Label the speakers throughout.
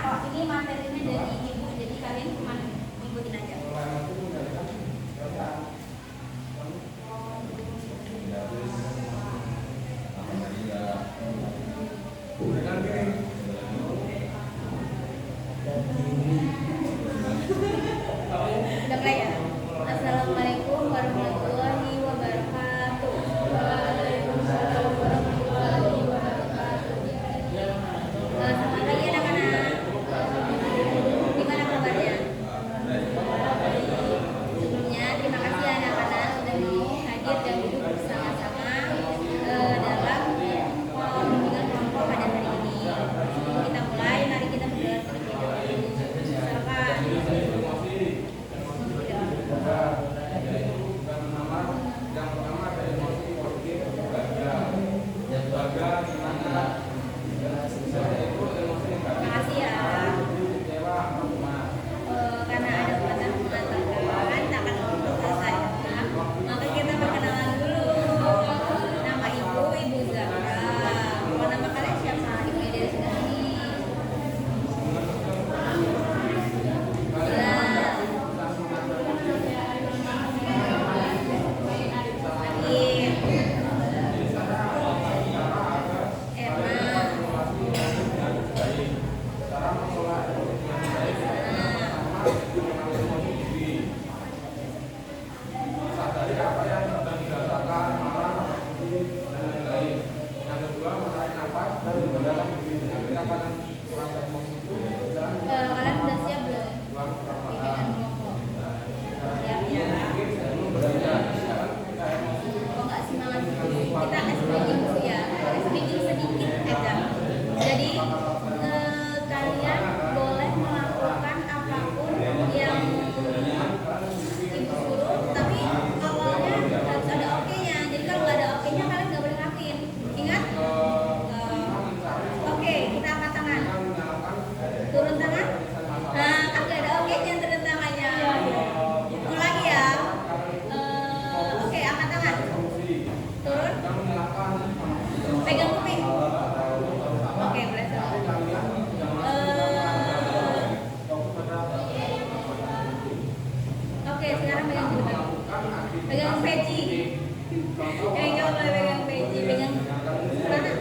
Speaker 1: kok, ini materinya dari ibu, jadi kalian cuma ngikutin aja. Udah mulai ya? Assalamualaikum warahmatullahi wabarakatuh. Waalaikumsalam warahmatullahi wabarakatuh. Selamat pagi anak-anak. Gimana kabarnya? Sebelumnya terima kasih anak-anak sudah hadir dan duduk bersama-sama dalam bimbingan kelompok pada hari ini. Sebelum kita mulai, mari kita berdoa terlebih dahulu. Silakan. Makasih ya. Karena ada pepatah mengatakan tak akan selesai, maka kita perkenalan dulu. Nama ibu Zahra. Kalau nama kalian siapa? Ibu dari sini. Kalian sudah siap belum? Bimbingan kelompok. Siap ya. Kok nggak semangat? Kita SPG dulu ya. SPG sedikit aja. Jadi kalian boleh melakukan apapun yang ibu suruh, tapi awalnya harus ada oke-nya. Jadi kalau nggak ada oke-nya kalian nggak boleh ngelakuin. Ingat? Oke, kita angkat tangan. Turun tangan. Nah, kan nggak ada oke-nya turun tangannya. Ulangi ya. Oke, angkat tangan. Turun. Pegang kuping. Oke, boleh turun. Oke, sekarang pegang di depan. Pegang peci. Nggak boleh pegang peci. Pegang mana?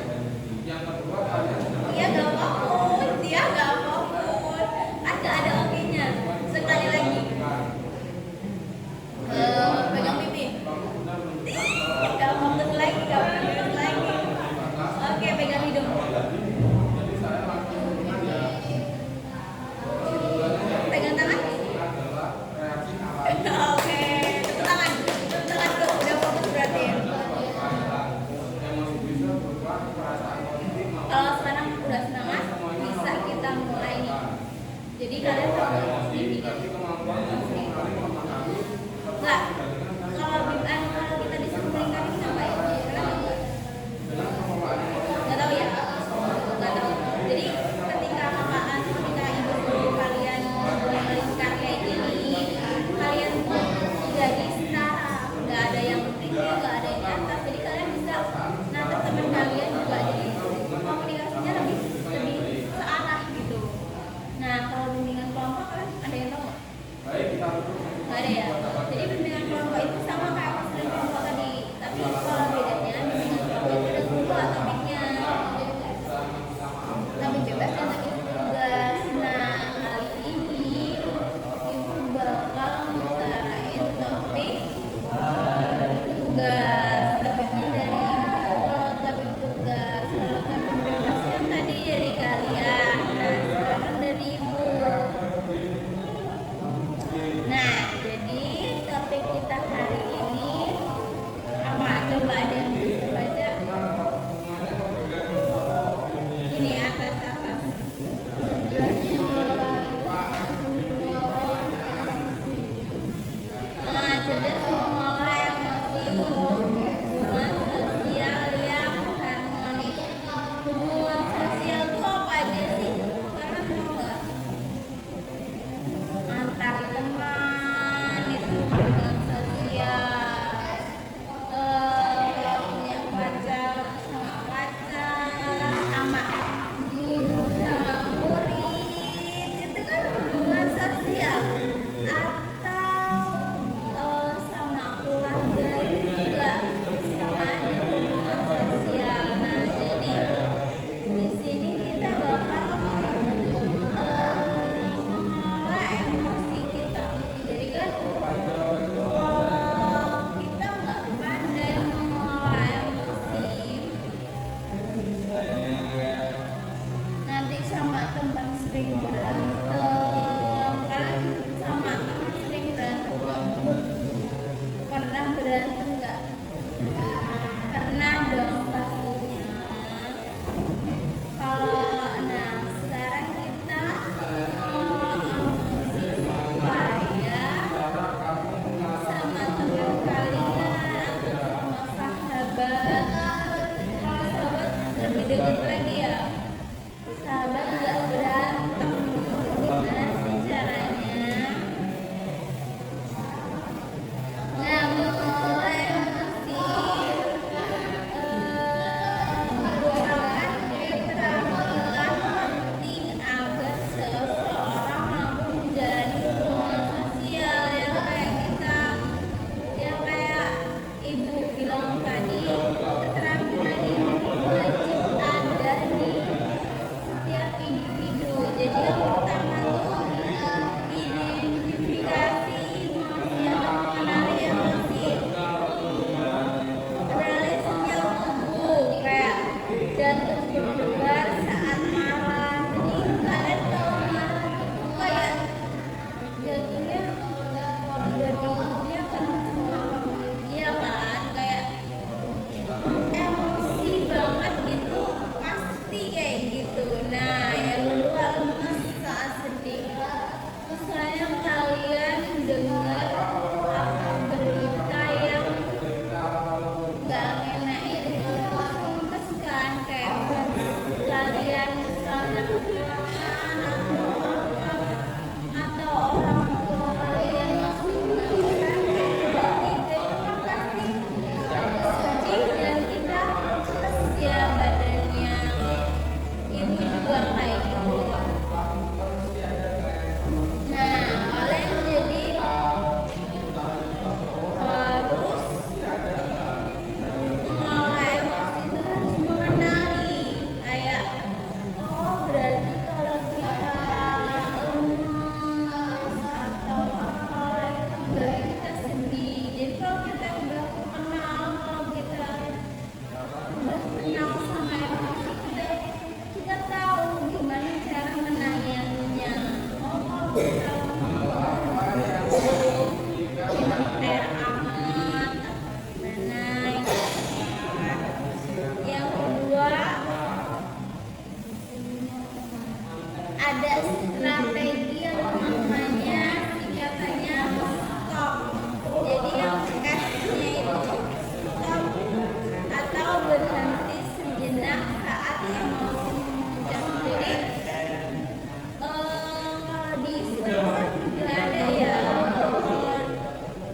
Speaker 1: Dia nggak fokus. Dia nggak fokus. Kan nggak ada oke-nya. Sekali lagi. Pegang pipi. Nggak fokus lagi. Nggak fokus lagi. Oke, pegang hidung. Pegang tangan. Oke, tepuk tangan. Tepuk tangan dulu. Udah fokus berarti. Kalau sekarang udah semangat, bisa kita mulai nih. Jadi kalian kalau bimbingan enggak, kalau kita disuruh melingkari kita apa ya? Nggak tahu ya? Nggak tahu. Jadi ketika ibu suruh kalian melingkar kayak gini, kalian jadi setara, nggak ada yang tinggi, nggak ada yang atas. Jadi kalian bisa natap teman kalian juga. Jadi komunikasinya lebih searah gitu. Nah, kalau bimbingan kelompok kalian ada yang tahu? Nggak ada ya. Jadi bimbingan kelompok itu sama kayak pas kelompok tadi, tapi kalau bedanya bimbingan kelompok itu ada guru atau topiknya. Tapi bebas kan lagi tugas. Nah, kali ini ibu bakal ngutarain topik tugas. Topiknya dari topik tugas. Kalau topik bebas yang tadi dari kalian. Nah, sekarang dari ibu. Nah, jadi topik kita hari ini apa? Coba ada yang bisa baca? Ini atas apa? Cerdas mengelola emosi, hubungan sosial yang harmonis. Hubungan sosial itu apa aja sih? Karena enggak antar teman itu hubungan sosial. Punya pacar sama pacar, sama sering berantem kan sama sering berantem. Pernah berantem nggak? Pernah dong pastinya. Nah sekarang kita supaya sama teman kalian sama sahabat lebih dekat lagi ya. Sahabat nggak berantem, gimana sih caranya? Nah, mulai emosi merupakan keterampilan penting agar seseorang mampu menjalani hubungan sosial yang kayak kita, yang kayak ibu bilang tadi, keterampilan ini wajib ada di setiap individu. Jadi yang pertama tuh identifikasi emosi atau mengenali emosi, mengenali sinyal tubuh kayak jantung berdebar saat marah. Jadi kalian kalau marah itu kayak jantungnya kencang, iya kan, kayak emosi banget gitu, pasti kayak gitu. Nah yang kedua lemas saat sedih. Misalnya kalian dengar apa berita yang nggak enak itu lemes kan, kayak kalian misalnya atau orang tua kalian masuk meninggal seperti itu kan pasti sedih dan kita lemes ya badannya. Ini juga kayak gitu. Nah, kalian jadi harus mengolah emosi itu harus mengenali kayak oh berarti kalau kita lemas atau apa itu berarti kita sedih. Jadi kalau kita udah kenal, kalau kita udah kenal sama emosi kita tahu gimana cara menanganinya. Oh kalau kita minum air hangat atau gimana gitu. Yang kedua ada strategi yang namanya singkatannya stop. Jadi yang S-nya itu stop atau berhenti sejenak saat emosi memuncak. Jadi kalau di Islam kan juga ada ya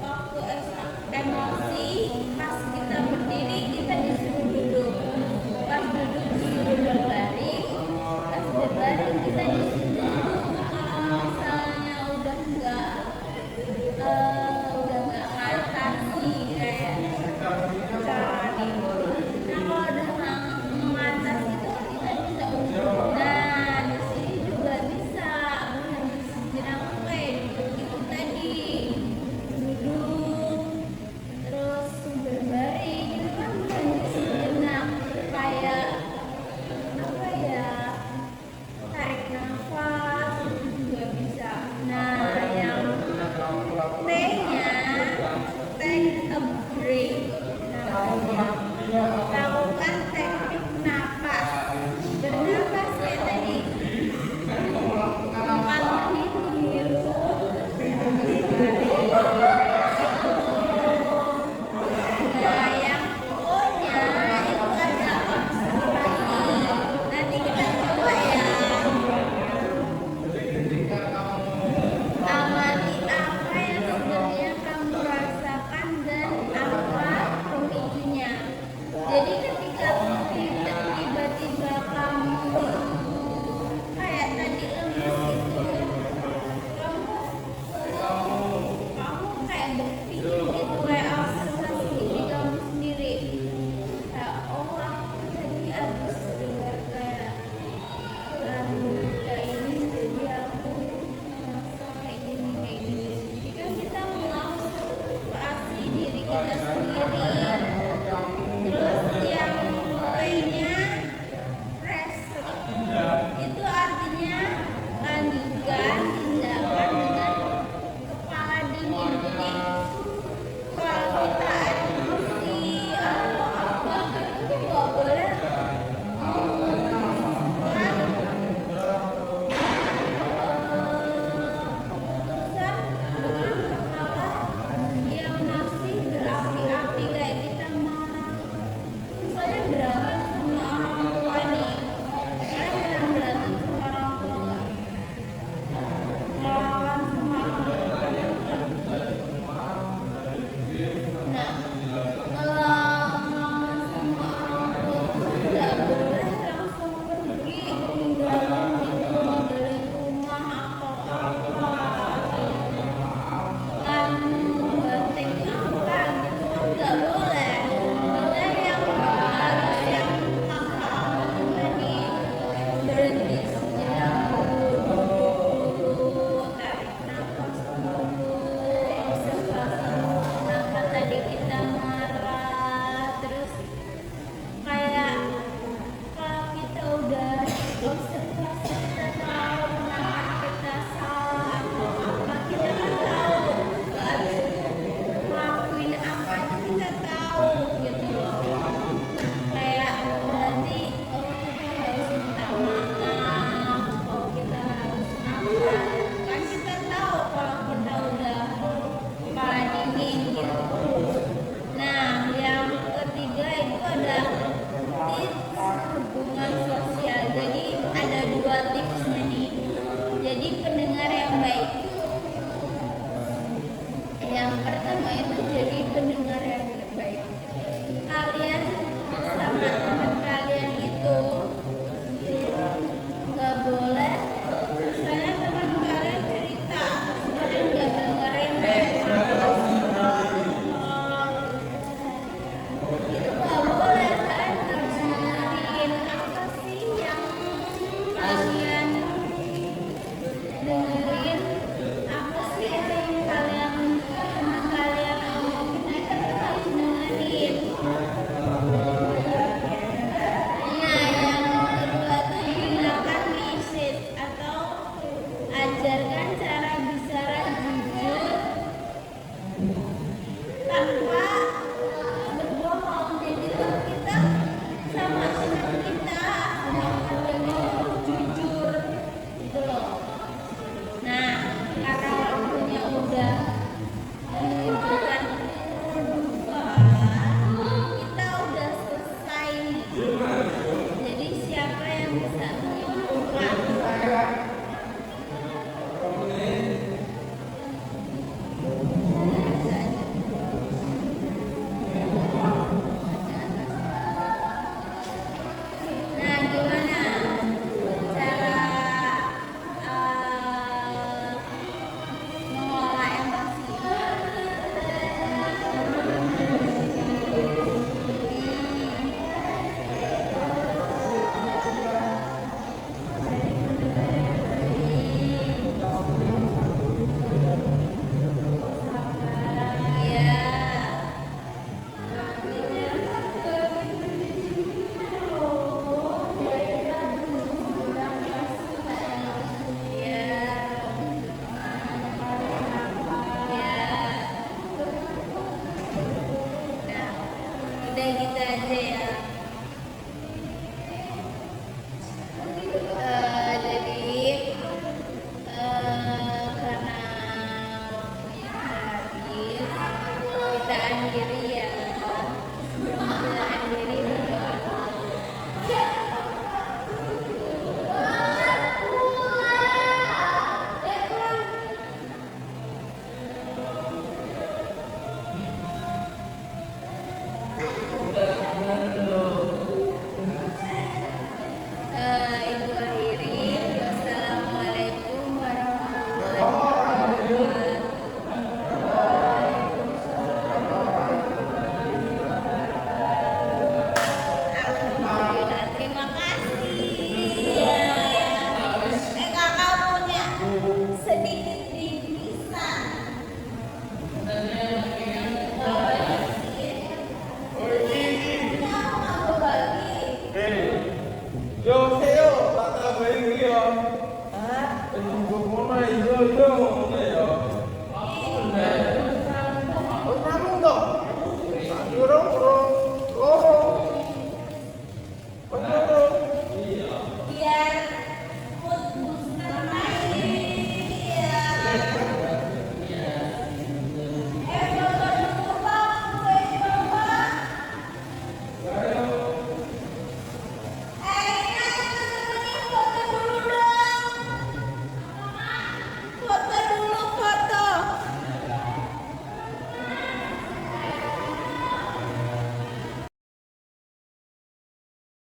Speaker 1: waktu emosi pas kita berdiri kita disuruh duduk, pas duduk disuruh berbaring, pas berbaring kita disuruh duduk. Kalau misalnya udah nggak ngatasi kayak cara itu, nah kalau udah mengatasi itu kita bisa undur. Nah di sini juga bisa berhenti sejenak kayak gitu tadi, duduk terus berbaring itu kan berhenti sejenak kayak apa ya, tarik nafas kami